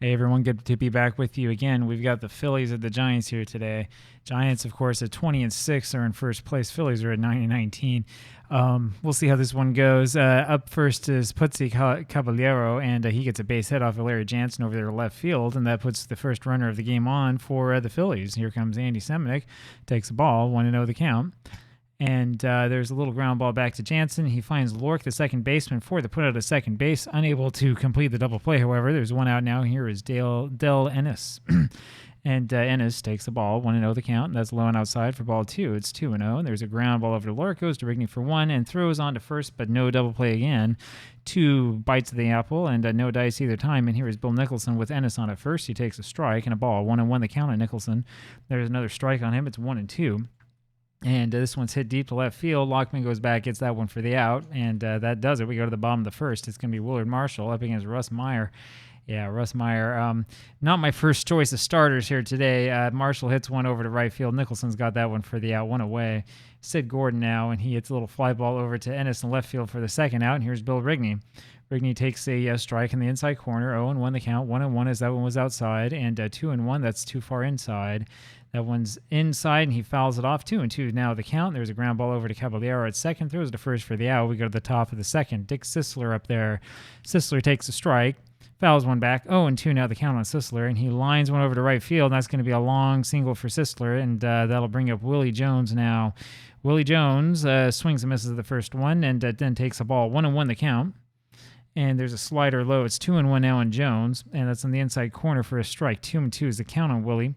Hey everyone, good to be back with you again. We've got the Phillies at the Giants here today. Giants, of course, at 20-6 are in first place. Phillies are at 9-19. We'll see how this one goes. Up first is Putzi Caballero, and he gets a base hit off of Larry Jansen over there left field, and that puts the first runner of the game on for the Phillies. Here comes Andy Semenick, takes the ball, 1-0 the count. And there's a little ground ball back to Jansen. He finds Lork, the second baseman, for the put out of second base. Unable to complete the double play, however. There's one out now. Here is Del Ennis. And Ennis takes the ball, 1-0 the count. That's low and outside for ball two. It's 2-0. And there's a ground ball over to Lork. Goes to Rigney for one and throws on to first, but no double play again. Two bites of the apple and no dice either time. And here is Bill Nicholson with Ennis on at first. He takes a strike and a ball. 1-1 the count on Nicholson. There's another strike on him. It's 1-2. And this one's hit deep to left field. Lockman goes back, gets that one for the out, and that does it. We go to the bottom of the first. It's going to be Willard Marshall up against Russ Meyer. Yeah, Russ Meyer. Not my first choice of starters here today. Marshall hits one over to right field. Nicholson's got that one for the out, one away. Sid Gordon now, and he hits a little fly ball over to Ennis in left field for the second out, and here's Bill Rigney. Rigney takes a strike in the inside corner. 0-1 the count. 1-1 as that one was outside, and 2-1, that's too far inside. That one's inside, and he fouls it off. 2-2 now the count. There's a ground ball over to Caballero at second. Throws to first for the out. We go to the top of the second. Dick Sisler up there. Sisler takes a strike. Fouls one back. 0-2 now the count on Sisler, and he lines one over to right field. And that's going to be a long single for Sisler, and that'll bring up Willie Jones now. Willie Jones swings and misses the first one, and then takes a ball. 1-1 the count. And there's a slider low. It's 2-1 now on Jones, and that's on the inside corner for a strike. 2-2 is the count on Willie.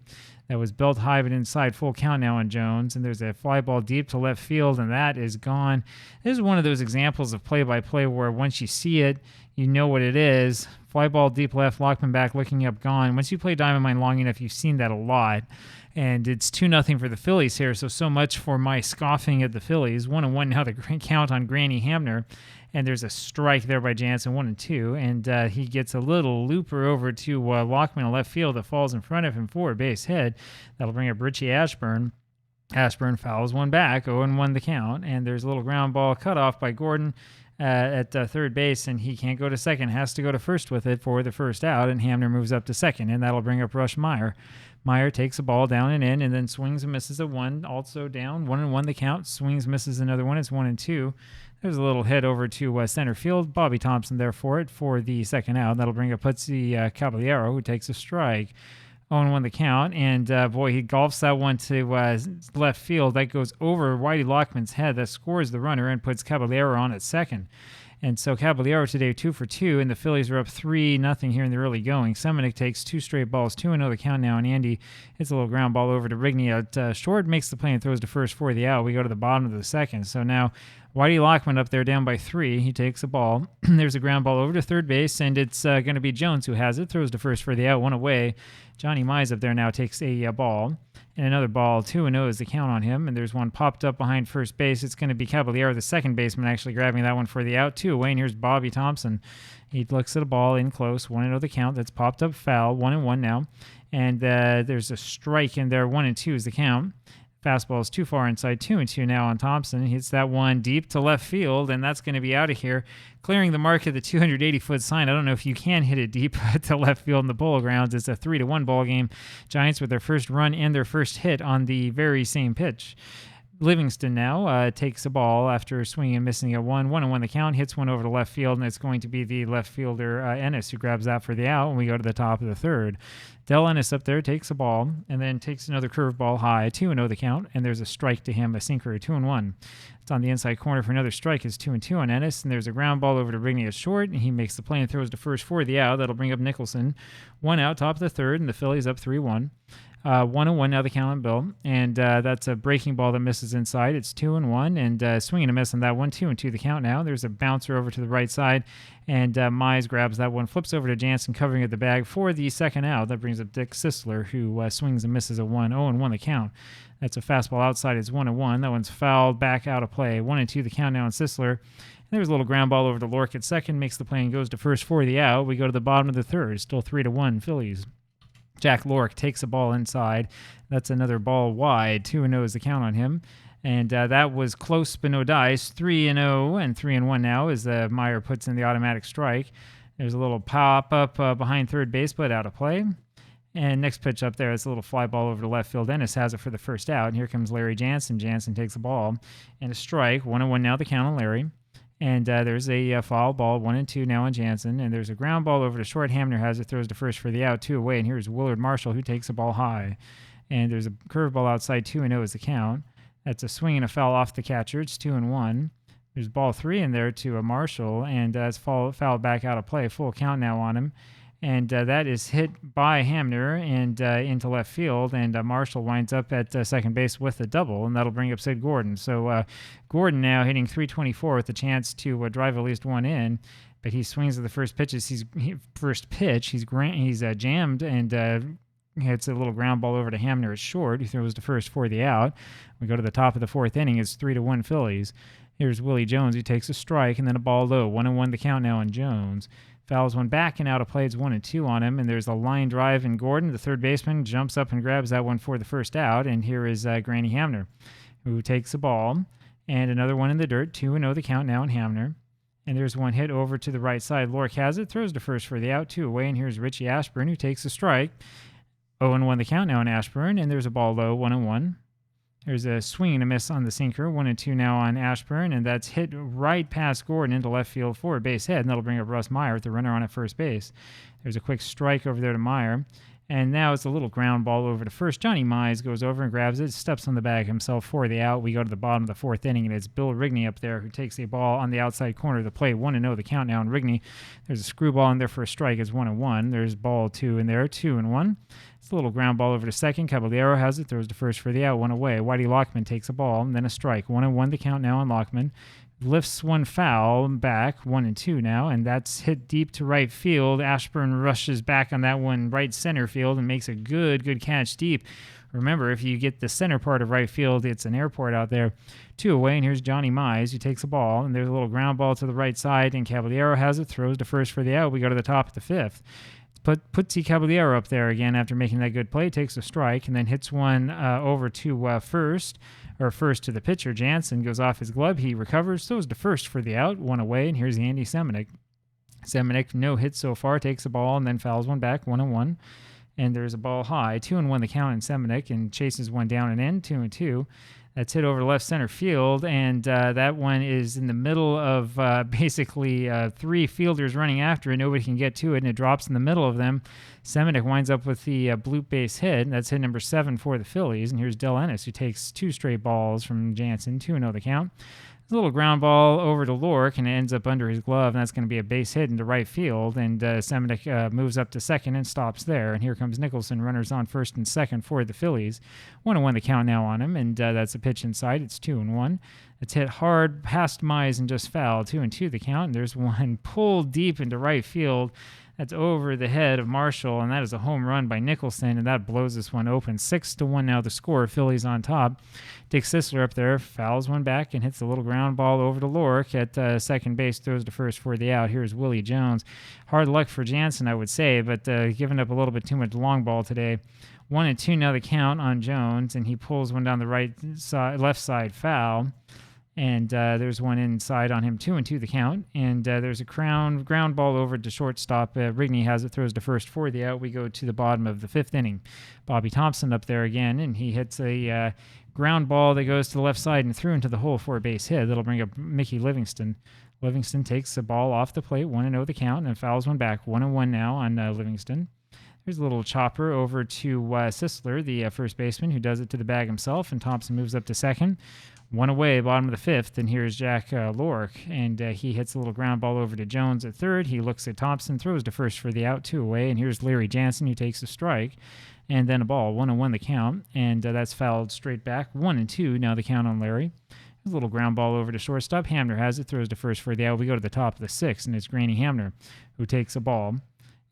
That was belt high but inside, full count now on Jones. And there's a fly ball deep to left field, and that is gone. This is one of those examples of play-by-play where once you see it, you know what it is. Fly ball deep left, Lockman back, looking up, gone. Once you play Diamond Mine long enough, you've seen that a lot. And it's 2-0 for the Phillies here, so much for my scoffing at the Phillies. 1-1 now the count on Granny Hamner. And there's a strike there by Jansen, 1-2. And he gets a little looper over to Lockman in left field that falls in front of him for a base hit. That'll bring up Richie Ashburn. Ashburn fouls one back, 0-1 the count. And there's a little ground ball cut off by Gordon at third base, and he can't go to second, has to go to first with it for the first out, and Hamner moves up to second, and that'll bring up Russ Meyer. Meyer takes a ball down and in, and then swings and misses a one, also down, 1-1 the count, swings, misses another one, it's 1-2. There's a little hit over to center field. Bobby Thompson there for it for the second out. That'll bring up Putzi Caballero, who takes a strike. 0-1 the count, and boy, he golfs that one to left field. That goes over Whitey Lockman's head. That scores the runner and puts Caballero on at second. And so Caballero today 2 for 2, and the Phillies are up 3-0 here in the early going. Semenick takes two straight balls, 2-0 the count now, and Andy hits a little ground ball over to Rigney at short, makes the play and throws to first for the out. We go to the bottom of the second. So now Whitey Lockman up there down by 3. He takes a ball. There's a ground ball over to third base, and it's going to be Jones who has it. Throws to first for the out, one away. Johnny Mize up there now takes a ball. And another ball, 2-0 is the count on him. And there's one popped up behind first base. It's going to be Caballero, the second baseman, actually grabbing that one for the out. 2 away, and here's Bobby Thompson. He looks at a ball in close, 1-0 the count. That's popped up foul, 1-1 now. And there's a strike in there, 1-2 is the count. Fastball is too far inside, 2-2 now on Thompson. He hits that one deep to left field, and that's going to be out of here, clearing the mark of the 280-foot sign. I don't know if you can hit it deep to left field in the Polo Grounds. It's a 3-1 ball game. Giants with their first run and their first hit on the very same pitch. Livingston now takes a ball after swinging and missing at 1-1 the count, hits one over to left field, and it's going to be the left fielder Ennis who grabs that for the out, and we go to the top of the third. Del Ennis up there takes a ball and then takes another curveball high, 2-0 the count, and there's a strike to him, a sinker, 2-1. It's on the inside corner for another strike. It's 2-2 on Ennis, and there's a ground ball over to Rigney at short, and he makes the play and throws to first for the out. That'll bring up Nicholson. One out, top of the third, and the Phillies up 3-1. 1-1 now the count on Bill, and that's a breaking ball that misses inside. It's 2-1, and swinging a miss on that one, 2-2 the count now. There's a bouncer over to the right side, and Mize grabs that one, flips over to Jansen, covering at the bag for the second out. That brings up Dick Sisler, who swings and misses a 1-0 the count. That's a fastball outside. It's 1-1. That one's fouled back out of play. 1-2 the count now on Sisler. And there's a little ground ball over to Lork at second, makes the play and goes to first for the out. We go to the bottom of the third, still 3-1 Phillies. Jack Lork takes a ball inside. That's another ball wide. 2-0 is the count on him. And that was close but no dice. 3-0 and 3-1 now as Meyer puts in the automatic strike. There's a little pop up behind third base, but out of play. And next pitch up there, it's a little fly ball over to left field. Ennis has it for the first out. And here comes Larry Jansen. Jansen takes the ball and a strike. 1-1 now the count on Larry. And there's a foul ball, 1-2 now on Jansen. And there's a ground ball over to short. Hamner has it, throws to first for the out, 2 away. And here's Willard Marshall, who takes the ball high. And there's a curveball outside, 2-0 is the count. That's a swing and a foul off the catcher. It's 2-1. There's ball 3 in there to Marshall, and that's fouled back out of play. Full count now on him. And that is hit by Hamner and into left field, and Marshall winds up at second base with a double, and that'll bring up Sid Gordon. So Gordon now hitting .324 with a chance to drive at least one in, but he swings at the first pitch. He's jammed and hits a little ground ball over to Hamner at short. He throws to first for the out. We go to the top of the fourth inning. It's 3-1 Phillies. Here's Willie Jones, who takes a strike, and then a ball low. 1-1 the count now on Jones. Fouls one back and out of play. It's 1-2 on him, and there's a line drive, and Gordon, the third baseman, jumps up and grabs that one for the first out, and here is Granny Hamner, who takes the ball, and another one in the dirt. 2-0 the count now on Hamner. And there's one hit over to the right side. Lork has it, throws to first for the out, 2 away, and here's Richie Ashburn, who takes a strike. 0-1 the count now on Ashburn, and there's a ball low, 1-1. There's a swing and a miss on the sinker, 1-2 now on Ashburn, and that's hit right past Gordon into left field for a base hit, and that'll bring up Russ Meyer with the runner on at first base. There's a quick strike over there to Meyer, and now it's a little ground ball over to first. Johnny Mize goes over and grabs it, steps on the bag himself for the out. We go to the bottom of the fourth inning, and it's Bill Rigney up there who takes a ball on the outside corner of the plate. 1-0 the count now on Rigney. There's a screwball in there for a strike. It's 1-1. There's ball 2 in there, 2-1. It's a little ground ball over to second. Caballero has it, throws to first for the out, 1 away. Whitey Lockman takes a ball, and then a strike. 1-1 the count now on Lockman. Lifts one foul back, 1-2 now, and that's hit deep to right field. Ashburn rushes back on that one right center field and makes a good catch deep. Remember, if you get the center part of right field, it's an airport out there. 2 away, and here's Johnny Mize, who takes a ball, and there's a little ground ball to the right side, and Caballero has it, throws to first for the out. We go to the top of the fifth. Puts Caballero up there again after making that good play, takes a strike, and then hits one over to first to the pitcher. Jansen goes off his glove. He recovers, throws to first for the out, 1 away, and here's Andy Semenuk. Semenuk, no hit so far, takes the ball and then fouls one back, 1-1. And there's a ball high, 2-1 the count in Semenuk, and chases one down and in, 2-2. That's hit over left center field, and that one is in the middle of basically 3 fielders running after it. Nobody can get to it, and it drops in the middle of them. Semenuk winds up with the bloop base hit, and that's hit number 7 for the Phillies. And here's Del Ennis, who takes 2 straight balls from Jansen, 2-0 the count. A little ground ball over to Lork, and it ends up under his glove, and that's going to be a base hit into right field. And Semenuk moves up to second and stops there. And here comes Nicholson, runners on first and second for the Phillies. 1-1 the count now on him, and that's a pitch inside. It's 2-1. It's hit hard past Mize and just fouled. 2-2 the count, and there's one pulled deep into right field. That's over the head of Marshall, and that is a home run by Nicholson, and that blows this one open. 6-1 now the score. Phillies on top. Dick Sisler up there fouls one back and hits a little ground ball over to Lork at second base, throws to first for the out. Here's Willie Jones. Hard luck for Jansen, I would say, but giving up a little bit too much long ball today. 1-2 now the count on Jones, and he pulls one down the left side foul. And there's one inside on him, 2-2 the count. And there's a ground ball over to shortstop. Rigney has it, throws to first for the out. We go to the bottom of the 5th inning. Bobby Thompson up there again, and he hits a ground ball that goes to the left side and through into the hole for a base hit. That'll bring up Mickey Livingston. Livingston takes the ball off the plate, 1-0 the count, and fouls one back, 1-1 now on Livingston. There's a little chopper over to Sisler, the first baseman, who does it to the bag himself, and Thompson moves up to second. 1 away, bottom of the 5th, and here's Jack Lork, and he hits a little ground ball over to Jones at third. He looks at Thompson, throws to first for the out, 2 away, and here's Larry Jansen, who takes a strike, and then a ball, 1-1 the count, and that's fouled straight back, 1-2 now the count on Larry. There's a little ground ball over to shortstop. Hamner has it, throws to first for the out. We go to the top of the 6th, and it's Granny Hamner, who takes a ball.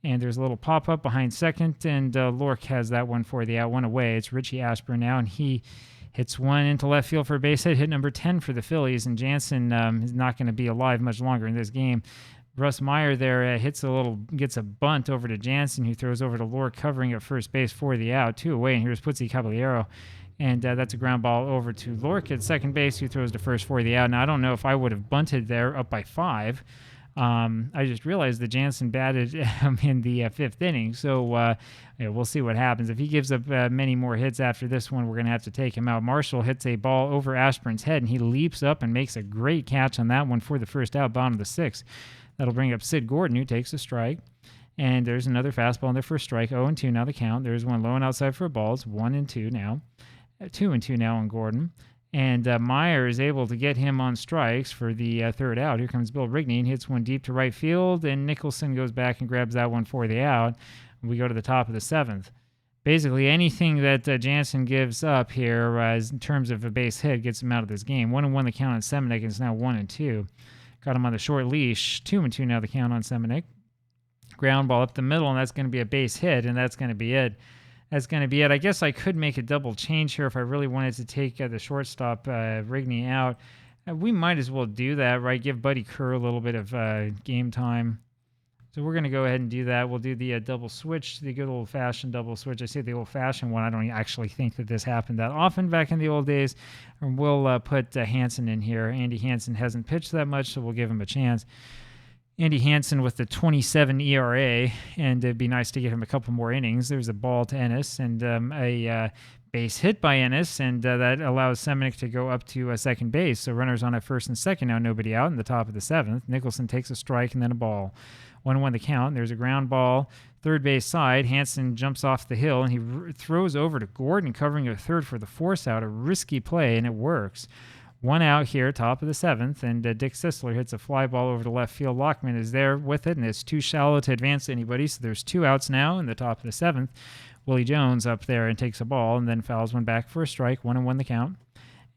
And there's a little pop-up behind second, and Lork has that one for the out, 1 away. It's Richie Ashburn now, and he hits one into left field for a base hit number 10 for the Phillies, and Jansen is not going to be alive much longer in this game. Russ Meyer there gets a bunt over to Jansen, who throws over to Lork, covering at first base for the out, 2 away, and here's Putzi Caballero. And that's a ground ball over to Lork at second base, who throws to first for the out. Now, I don't know if I would have bunted there up by 5. I just realized that Jansen batted in the fifth inning, so we'll see what happens. If he gives up many more hits after this one, we're going to have to take him out. Marshall hits a ball over Ashburn's head, and he leaps up and makes a great catch on that one for the first out, bottom of the sixth. That'll bring up Sid Gordon, who takes a strike. And there's another fastball in there for a strike. 0-2 now the count. There's one low and outside for a ball. It's 1-2 now. 2-2 now on Gordon. And Meyer is able to get him on strikes for the third out. Here comes Bill Rigney and hits one deep to right field. And Nicholson goes back and grabs that one for the out. We go to the top of the seventh. Basically, anything that Jansen gives up here in terms of a base hit gets him out of this game. 1-1 the count on Semenuk, and it's now 1-2. Got him on the short leash. 2-2 now the count on Semenuk. Ground ball up the middle, and that's going to be a base hit, and that's going to be it. I guess I could make a double change here if I really wanted to take the shortstop Rigney out. We might as well do that, right? Give Buddy Kerr a little bit of game time. So we're going to go ahead and do that. We'll do the double switch, the good old-fashioned double switch. I say the old-fashioned one. I don't actually think that this happened that often back in the old days. And we'll put Hansen in here. Andy Hansen hasn't pitched that much, so we'll give him a chance. Andy Hansen with the 27 ERA, and it'd be nice to get him a couple more innings. There's a ball to Ennis and a base hit by Ennis, and that allows Semenuk to go up to second base. So runners on at first and second now, nobody out in the top of the seventh. Nicholson takes a strike and then a ball. 1-1 the count. There's a ground ball, third base side. Hansen jumps off the hill, and he throws over to Gordon, covering a third for the force out. A risky play, and it works. One out here, top of the seventh, and Dick Sisler hits a fly ball over to left field. Lockman is there with it, and it's too shallow to advance anybody, so there's two outs now in the top of the seventh. Willie Jones up there and takes a ball and then fouls one back for a strike. 1-1 the count.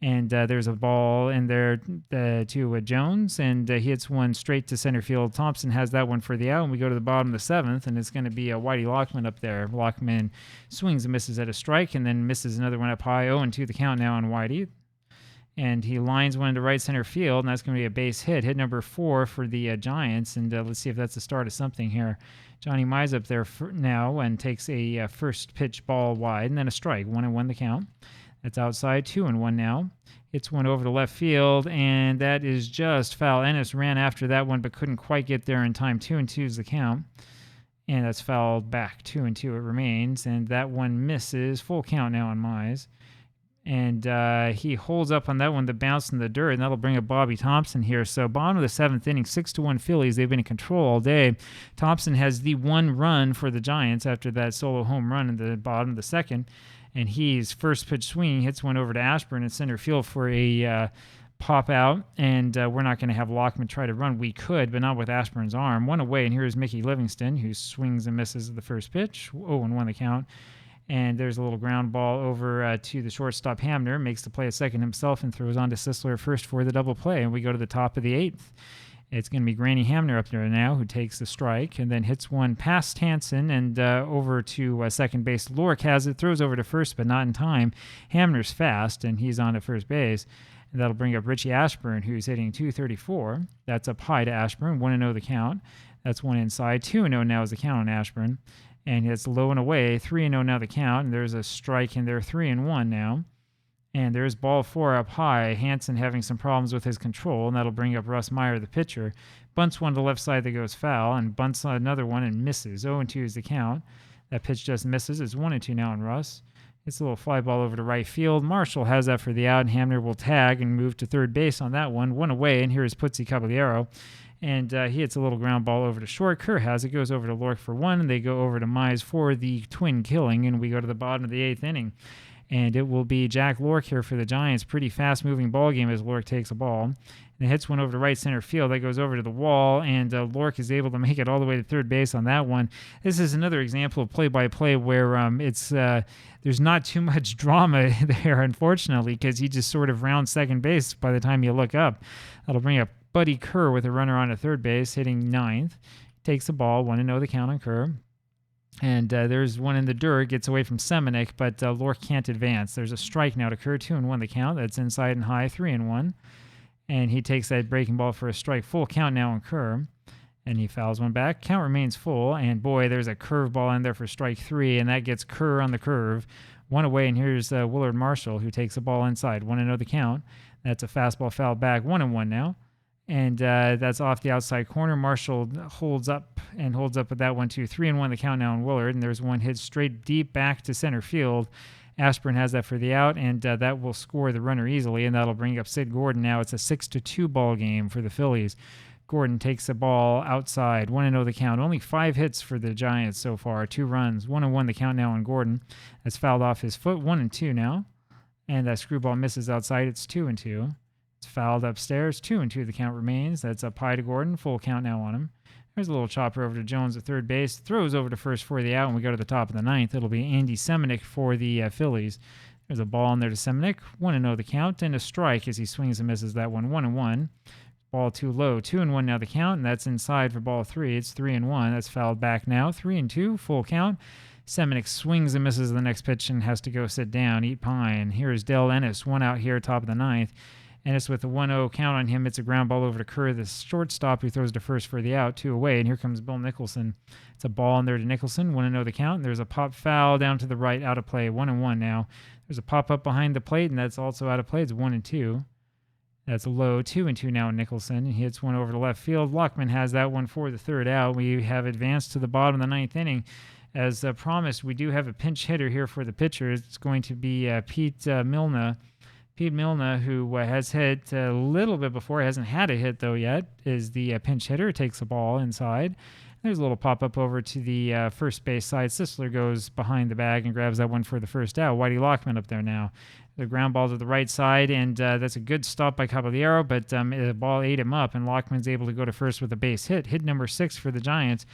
And there's a ball in there to Jones, and he hits one straight to center field. Thompson has that one for the out, and we go to the bottom of the seventh, and it's going to be Whitey Lockman up there. Lockman swings and misses at a strike, and then misses another one up high. 0-2 the count now on Whitey. And he lines one into right center field, and that's going to be a base hit. Hit number 4 for the Giants, and let's see if that's the start of something here. Johnny Mize up there now and takes a first pitch ball wide, and then a strike. 1-1 the count. That's outside. 2-1 now. Hits one over to left field, and that is just foul. Ennis ran after that one, but couldn't quite get there in time. 2-2 is the count. And that's fouled back. 2-2 it remains, and that one misses. Full count now on Mize. And he holds up on that one, the bounce in the dirt, and that'll bring up Bobby Thompson here. So bottom of the seventh inning, 6-1 Phillies. They've been in control all day. Thompson has the one run for the Giants after that solo home run in the bottom of the second. And he's first pitch swinging, hits one over to Ashburn in center field for a pop out. And we're not going to have Lockman try to run. We could, but not with Ashburn's arm. One away, and here's Mickey Livingston, who swings and misses at the first pitch. 0-1 the count. And there's a little ground ball over to the shortstop Hamner, makes the play at second himself and throws on to Sisler at first for the double play. And we go to the top of the eighth. It's going to be Granny Hamner up there now, who takes the strike and then hits one past Hansen and over to second base. Lork has it, throws over to first, but not in time. Hamner's fast, and he's on to first base. And that'll bring up Richie Ashburn, who's hitting .234. That's up high to Ashburn. 1-0 the count. That's one inside. 2-0 now is the count on Ashburn. And it's low and away, 3-0 now the count, and there's a strike in there, 3-1 now. And there's ball 4 up high, Hansen having some problems with his control, and that'll bring up Russ Meyer, the pitcher. Bunts one to the left side that goes foul, and bunts another one and misses. 0-2 is the count. That pitch just misses. It's 1-2 now on Russ. It's a little fly ball over to right field. Marshall has that for the out, and Hamner will tag and move to third base on that one. One away, and here is Putzi Caballero. And he hits a little ground ball over to short. Kerr has it, goes over to Lork for one, and they go over to Mize for the twin killing, and we go to the bottom of the eighth inning. And it will be Jack Lork here for the Giants. Pretty fast-moving ball game as Lork takes a ball. And it hits one over to right center field. That goes over to the wall, and Lork is able to make it all the way to third base on that one. This is another example of play-by-play where there's not too much drama there, unfortunately, because he just sort of rounds second base by the time you look up. That'll bring up Buddy Kerr with a runner on to third base, hitting ninth. Takes the ball, 1-0 the count on Kerr. And there's one in the dirt, gets away from Semenuk, but Lork can't advance. There's a strike now to Kerr, 2-1 the count. That's inside and high, 3-1. And he takes that breaking ball for a strike. Full count now on Kerr. And he fouls one back. Count remains full. And boy, there's a curveball in there for strike 3, and that gets Kerr on the curve. One away, and here's Willard Marshall, who takes the ball inside. 1-0 the count. That's a fastball foul back. 1-1 now. And that's off the outside corner. Marshall holds up with that 1-2. 3-1 the count now on Willard, and there's one hit straight deep back to center field. Ashburn has that for the out, and that will score the runner easily, and that'll bring up Sid Gordon. Now it's a 6-2 ball game for the Phillies. Gordon takes the ball outside. 1-0 the count. Only 5 hits for the Giants so far. 2 runs. 1-1 the count now on Gordon. That's fouled off his foot. 1-2 now. And that screwball misses outside. It's 2-2. It's fouled upstairs. 2-2 the count remains. That's up high to Gordon. Full count now on him. There's a little chopper over to Jones at third base. Throws over to first for the out, and we go to the top of the ninth. It'll be Andy Semenick for the Phillies. There's a ball in there to Semenick. 1-0 the count, and a strike as he swings and misses that one. 1-1. Ball too low. 2-1 now the count, and that's inside for ball 3. It's 3-1. That's fouled back now. 3-2, full count. Semenick swings and misses the next pitch and has to go sit down, eat pine. Here is Del Ennis, one out here, top of the ninth. Ennis with a 1-0 count on him. It's a ground ball over to Kerr, the shortstop, who throws to first for the out, 2 away. And here comes Bill Nicholson. It's a ball in there to Nicholson. 1-0 the count. And there's a pop foul down to the right, out of play. 1-1 now. There's a pop up behind the plate, and that's also out of play. It's 1-2. That's low. 2-2 now. Nicholson. He hits one over to left field. Lockman has that one for the third out. We have advanced to the bottom of the ninth inning. As promised, we do have a pinch hitter here for the pitcher. It's going to be Pete Milne. Pete Milne, who has hit a little bit before, hasn't had a hit though yet, is the pinch hitter. Takes the ball inside. There's a little pop-up over to the first base side. Sisler goes behind the bag and grabs that one for the first out. Whitey Lockman up there now. The ground ball to the right side, and that's a good stop by Caballero, but the ball ate him up, and Lockman's able to go to first with a base hit. Hit number 6 for the Giants.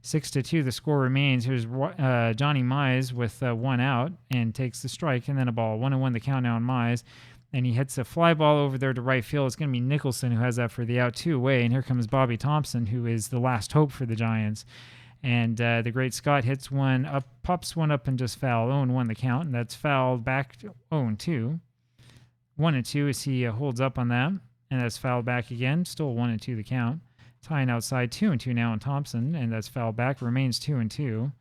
6-2, the score remains. Here's Johnny Mize with 1 out and takes the strike, and then a ball. 1-1 the count now on Mize. And he hits a fly ball over there to right field. It's going to be Nicholson who has that for the out, 2 away. And here comes Bobby Thompson, who is the last hope for the Giants. And the great Scott hits one up, pops one up and just foul. 0-1 the count, and that's fouled back to 0-2. 1-2 as he holds up on that. And that's fouled back again. Still 1-2 the count. Tying outside 2-2 now on Thompson, and that's fouled back. Remains 2-2.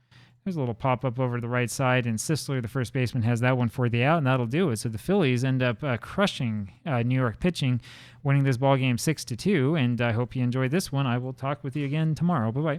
There's a little pop-up over to the right side, and Sisler, the first baseman, has that one for the out, and that'll do it. So the Phillies end up crushing New York pitching, winning this ball game 6-2, and I hope you enjoyed this one. I will talk with you again tomorrow. Bye-bye.